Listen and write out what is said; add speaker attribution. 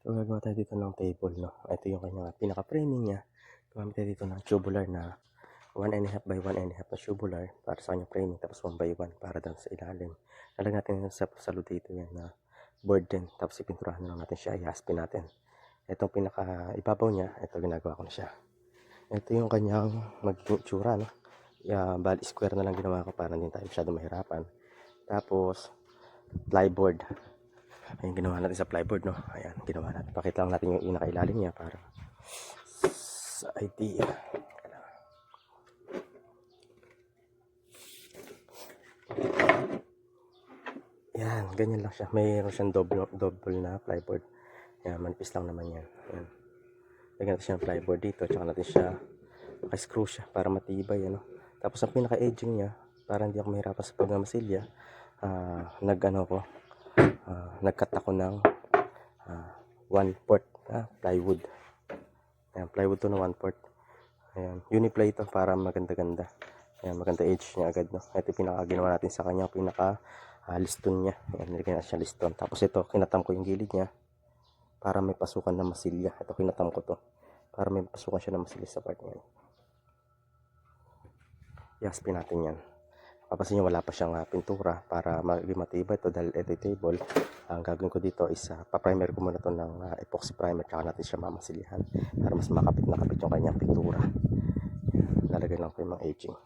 Speaker 1: So, gagawa tayo dito ng table, no? Ito yung kanyang pinaka-framing niya. Gumamit tayo dito ng tubular na 1.5 by 1.5 na tubular para sa kanyang framing. Tapos 1 by 1 para doon sa ilalim. Lalagyan natin sa salo dito yan na board din. Tapos ipinturahan na lang natin siya. Ihaspin natin. Itong pinaka-ibabaw niya, ito ginagawa ko na siya. Ito yung kanyang magiging itsura, no? Bali square na lang ginawa ko para hindi tayo masyado mahirapan. Tapos, plyboard. Ayun, ginawa natin sa plyboard, no? Ayan, ginawa natin. Pakita lang natin yung inakailalim niya para sa idea. Yan, ganyan lang siya. Mayroon siyang double na plyboard. Yan, manipis lang naman yan. Yan. Lagyan natin siya ng plyboard dito. Tsaka natin siya, naka-screw siya para matibay, ano? Tapos ang pinaka-edging niya, para hindi ako mahirapan sa pagmamasilya, nag-cut ako ng 1/4 plywood. Ayan, plywood to na 1/4. Ayan, uniply ito para maganda-ganda. Ayan, maganda edge niya agad, no? Ito yung pinaka-ginawa natin sa kanya, liston niya. Ayan, nilagyan natin siya liston. Tapos ito, kinatam ko yung gilid niya para may pasukan na masilya. Ito, kinatam ko to para may pasukan siya na masilya sa part niya. Yaspin natin yan. Papansin nyo, wala pa siyang pintura para maging matibay ito dahil ito table. Ang gagawin ko dito is pa-primer ko muna ito ng epoxy primer, tsaka natin siya mamasilihan para mas makapit na kapit yung kanyang pintura. Lalagay lang ko yung mga edging.